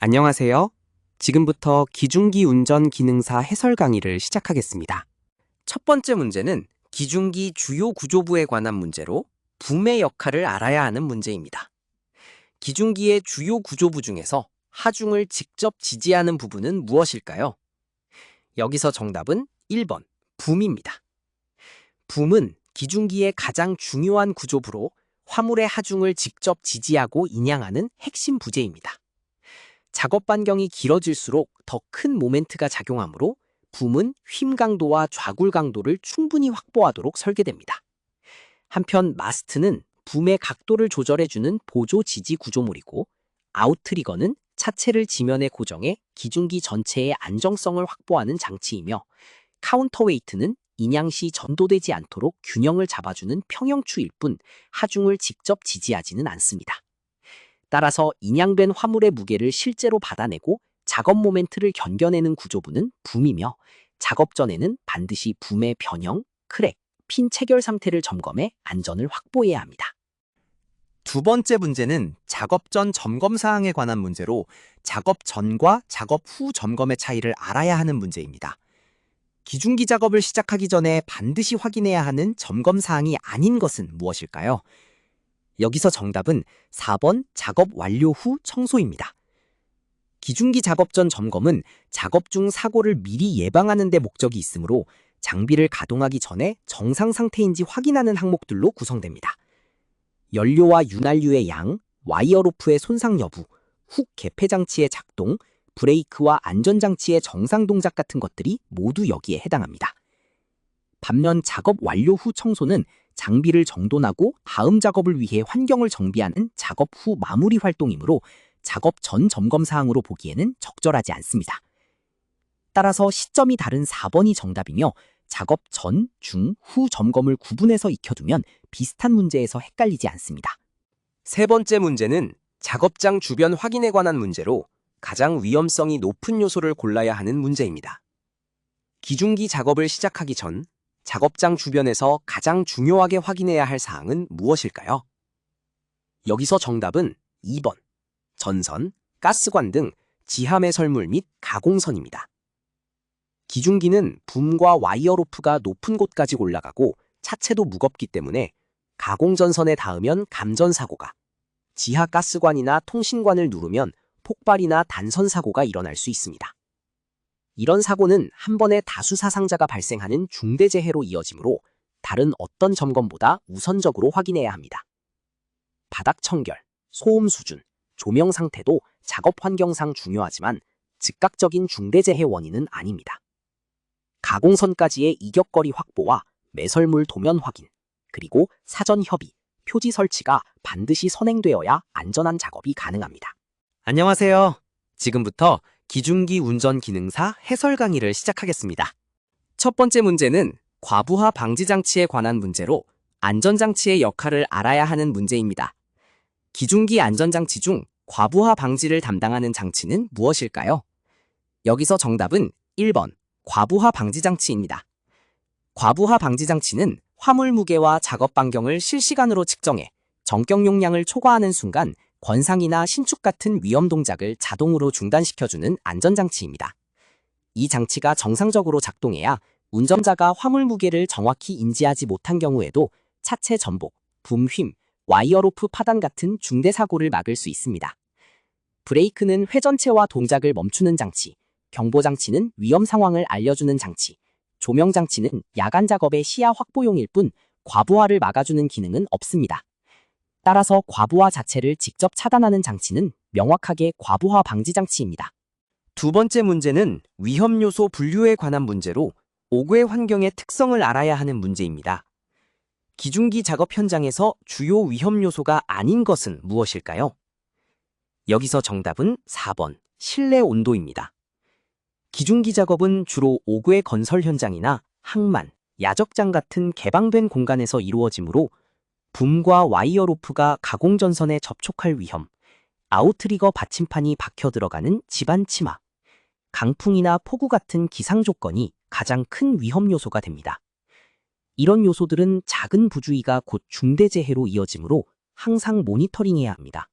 안녕하세요. 지금부터 기중기 운전 기능사 해설 강의를 시작하겠습니다. 첫 번째 문제는 기중기 주요 구조부에 관한 문제로 붐의 역할을 알아야 하는 문제입니다. 기중기의 주요 구조부 중에서 하중을 직접 지지하는 부분은 무엇일까요? 여기서 정답은 1번 붐입니다. 붐은 기중기의 가장 중요한 구조부로 화물의 하중을 직접 지지하고 인양하는 핵심 부재입니다. 작업 반경이 길어질수록 더 큰 모멘트가 작용하므로 붐은 휨 강도와 좌굴 강도를 충분히 확보하도록 설계됩니다. 한편 마스트는 붐의 각도를 조절해주는 보조 지지 구조물이고, 아웃트리거는 차체를 지면에 고정해 기중기 전체의 안정성을 확보하는 장치이며, 카운터웨이트는 인양 시 전도되지 않도록 균형을 잡아주는 평형추일 뿐 하중을 직접 지지하지는 않습니다. 따라서 인양된 화물의 무게를 실제로 받아내고 작업 모멘트를 견뎌내는 구조부는 붐이며, 작업 전에는 반드시 붐의 변형, 크랙, 핀 체결 상태를 점검해 안전을 확보해야 합니다. 두 번째 문제는 작업 전 점검 사항에 관한 문제로 작업 전과 작업 후 점검의 차이를 알아야 하는 문제입니다. 기중기 작업을 시작하기 전에 반드시 확인해야 하는 점검 사항이 아닌 것은 무엇일까요? 여기서 정답은 4번 작업 완료 후 청소입니다. 기중기 작업 전 점검은 작업 중 사고를 미리 예방하는 데 목적이 있으므로 장비를 가동하기 전에 정상 상태인지 확인하는 항목들로 구성됩니다. 연료와 윤활유의 양, 와이어 로프의 손상 여부, 훅 개폐 장치의 작동, 브레이크와 안전장치의 정상 동작 같은 것들이 모두 여기에 해당합니다. 반면 작업 완료 후 청소는 장비를 정돈하고 다음 작업을 위해 환경을 정비하는 작업 후 마무리 활동이므로 작업 전 점검 사항으로 보기에는 적절하지 않습니다. 따라서 시점이 다른 4번이 정답이며, 작업 전, 중, 후 점검을 구분해서 익혀두면 비슷한 문제에서 헷갈리지 않습니다. 세 번째 문제는 작업장 주변 확인에 관한 문제로 가장 위험성이 높은 요소를 골라야 하는 문제입니다. 기중기 작업을 시작하기 전 작업장 주변에서 가장 중요하게 확인해야 할 사항은 무엇일까요? 여기서 정답은 2번, 전선, 가스관 등 지하 매설물 및 가공선입니다. 기중기는 붐과 와이어 로프가 높은 곳까지 올라가고 차체도 무겁기 때문에 가공전선에 닿으면 감전 사고가, 지하 가스관이나 통신관을 누르면 폭발이나 단선 사고가 일어날 수 있습니다. 이런 사고는 한 번에 다수 사상자가 발생하는 중대재해로 이어지므로 다른 어떤 점검보다 우선적으로 확인해야 합니다. 바닥 청결, 소음 수준, 조명 상태도 작업 환경상 중요하지만 즉각적인 중대재해 원인은 아닙니다. 가공선까지의 이격거리 확보와 매설물 도면 확인, 그리고 사전 협의, 표지 설치가 반드시 선행되어야 안전한 작업이 가능합니다. 안녕하세요. 지금부터 기중기 운전 기능사 해설 강의를 시작하겠습니다. 첫 번째 문제는 과부하 방지 장치에 관한 문제로 안전장치의 역할을 알아야 하는 문제입니다. 기중기 안전장치 중 과부하 방지를 담당하는 장치는 무엇일까요? 여기서 정답은 1번 과부하 방지 장치입니다. 과부하 방지 장치는 화물 무게와 작업 반경을 실시간으로 측정해 정격 용량을 초과하는 순간 권상이나 신축 같은 위험 동작을 자동으로 중단시켜주는 안전장치입니다. 이 장치가 정상적으로 작동해야 운전자가 화물 무게를 정확히 인지하지 못한 경우에도 차체 전복, 붐 휨, 와이어 로프 파단 같은 중대 사고를 막을 수 있습니다. 브레이크는 회전체와 동작을 멈추는 장치, 경보 장치는 위험 상황을 알려주는 장치, 조명 장치는 야간 작업의 시야 확보용일 뿐 과부하를 막아주는 기능은 없습니다. 따라서 과부하 자체를 직접 차단하는 장치는 명확하게 과부하 방지 장치입니다. 두 번째 문제는 위험 요소 분류에 관한 문제로 오구의 환경의 특성을 알아야 하는 문제입니다. 기중기 작업 현장에서 주요 위험 요소가 아닌 것은 무엇일까요? 여기서 정답은 4번 실내 온도입니다. 기중기 작업은 주로 오구의 건설 현장이나 항만, 야적장 같은 개방된 공간에서 이루어지므로 붐과 와이어 로프가 가공전선에 접촉할 위험, 아웃트리거 받침판이 박혀 들어가는 집안 치마, 강풍이나 폭우 같은 기상 조건이 가장 큰 위험 요소가 됩니다. 이런 요소들은 작은 부주의가 곧 중대재해로 이어지므로 항상 모니터링해야 합니다.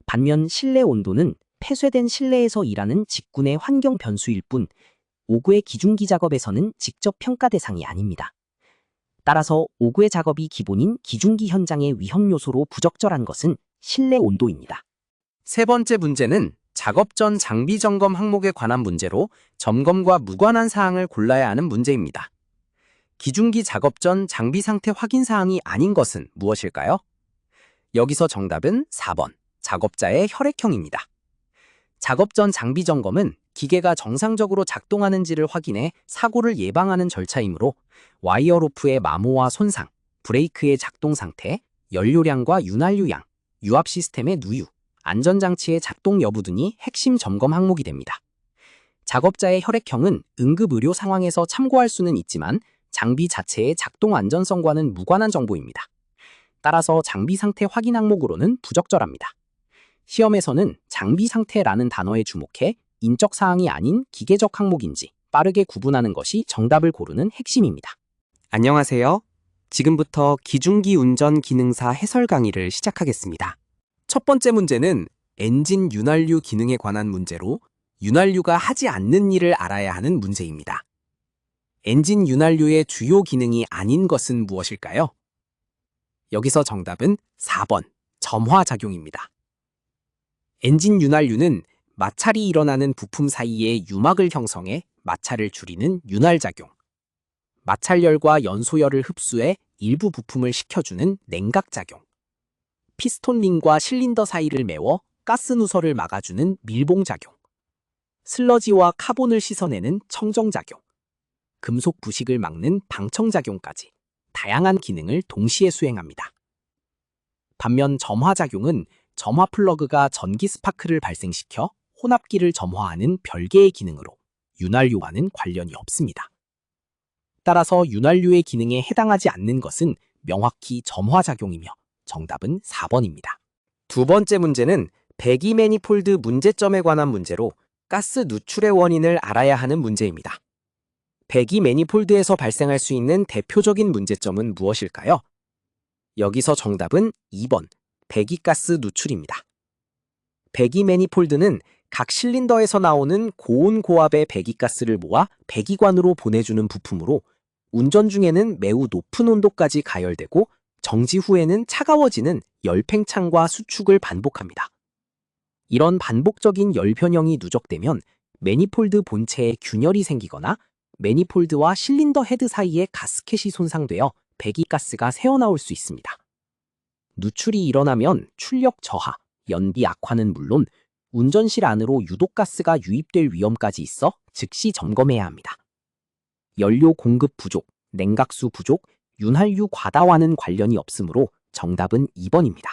반면 실내 온도는 폐쇄된 실내에서 일하는 직군의 환경 변수일 뿐 5구의 기중기 작업에서는 직접 평가 대상이 아닙니다. 따라서 5구의 작업이 기본인 기중기 현장의 위험 요소로 부적절한 것은 실내 온도입니다. 세 번째 문제는 작업 전 장비 점검 항목에 관한 문제로 점검과 무관한 사항을 골라야 하는 문제입니다. 기중기 작업 전 장비 상태 확인 사항이 아닌 것은 무엇일까요? 여기서 정답은 4번, 작업자의 혈액형입니다. 작업 전 장비 점검은 기계가 정상적으로 작동하는지를 확인해 사고를 예방하는 절차이므로 와이어 로프의 마모와 손상, 브레이크의 작동 상태, 연료량과 윤활유량, 유압 시스템의 누유, 안전장치의 작동 여부 등이 핵심 점검 항목이 됩니다. 작업자의 혈액형은 응급 의료 상황에서 참고할 수는 있지만 장비 자체의 작동 안전성과는 무관한 정보입니다. 따라서 장비 상태 확인 항목으로는 부적절합니다. 시험에서는 장비 상태라는 단어에 주목해 인적 사항이 아닌 기계적 항목인지 빠르게 구분하는 것이 정답을 고르는 핵심입니다. 안녕하세요. 지금부터 기중기 운전 기능사 해설 강의를 시작하겠습니다. 첫 번째 문제는 엔진 윤활유 기능에 관한 문제로 윤활유가 하지 않는 일을 알아야 하는 문제입니다. 엔진 윤활유의 주요 기능이 아닌 것은 무엇일까요? 여기서 정답은 4번, 점화작용입니다. 엔진 윤활유는 마찰이 일어나는 부품 사이에 유막을 형성해 마찰을 줄이는 윤활작용, 마찰열과 연소열을 흡수해 일부 부품을 식혀주는 냉각작용, 피스톤링과 실린더 사이를 메워 가스 누설을 막아주는 밀봉작용, 슬러지와 카본을 씻어내는 청정작용, 금속 부식을 막는 방청작용까지 다양한 기능을 동시에 수행합니다. 반면 점화작용은 점화 플러그가 전기 스파크를 발생시켜 혼합기를 점화하는 별개의 기능으로 윤활유와는 관련이 없습니다. 따라서 윤활유의 기능에 해당하지 않는 것은 명확히 점화작용이며 정답은 4번입니다. 두 번째 문제는 배기 매니폴드 문제점에 관한 문제로 가스 누출의 원인을 알아야 하는 문제입니다. 배기 매니폴드에서 발생할 수 있는 대표적인 문제점은 무엇일까요? 여기서 정답은 2번, 배기가스 누출입니다. 배기 매니폴드는 각 실린더에서 나오는 고온 고압의 배기가스를 모아 배기관으로 보내주는 부품으로 운전 중에는 매우 높은 온도까지 가열되고 정지 후에는 차가워지는 열팽창과 수축을 반복합니다. 이런 반복적인 열 변형이 누적되면 매니폴드 본체에 균열이 생기거나 매니폴드와 실린더 헤드 사이에 가스켓이 손상되어 배기가스가 새어나올 수 있습니다. 누출이 일어나면 출력 저하, 연비 악화는 물론 운전실 안으로 유독가스가 유입될 위험까지 있어 즉시 점검해야 합니다. 연료 공급 부족, 냉각수 부족, 윤활유 과다와는 관련이 없으므로 정답은 2번입니다.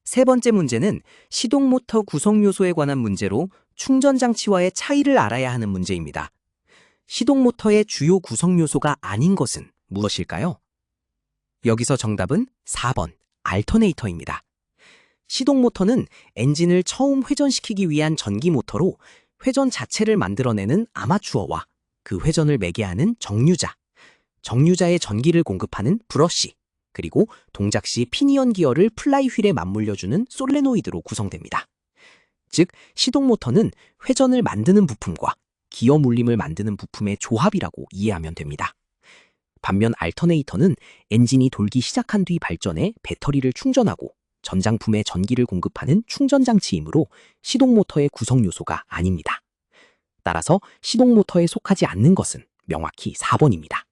세 번째 문제는 시동모터 구성요소에 관한 문제로 충전장치와의 차이를 알아야 하는 문제입니다. 시동모터의 주요 구성요소가 아닌 것은 무엇일까요? 여기서 정답은 4번, 알터네이터입니다. 시동모터는 엔진을 처음 회전시키기 위한 전기모터로 회전 자체를 만들어내는 아마추어와 그 회전을 매게 하는 정류자, 정류자의 전기를 공급하는 브러쉬, 그리고 동작 시 피니언 기어를 플라이 휠에 맞물려주는 솔레노이드로 구성됩니다. 즉, 시동모터는 회전을 만드는 부품과 기어 물림을 만드는 부품의 조합이라고 이해하면 됩니다. 반면 알터네이터는 엔진이 돌기 시작한 뒤 발전해 배터리를 충전하고 전장품에 전기를 공급하는 충전장치이므로 시동모터의 구성요소가 아닙니다. 따라서 시동모터에 속하지 않는 것은 명확히 4번입니다.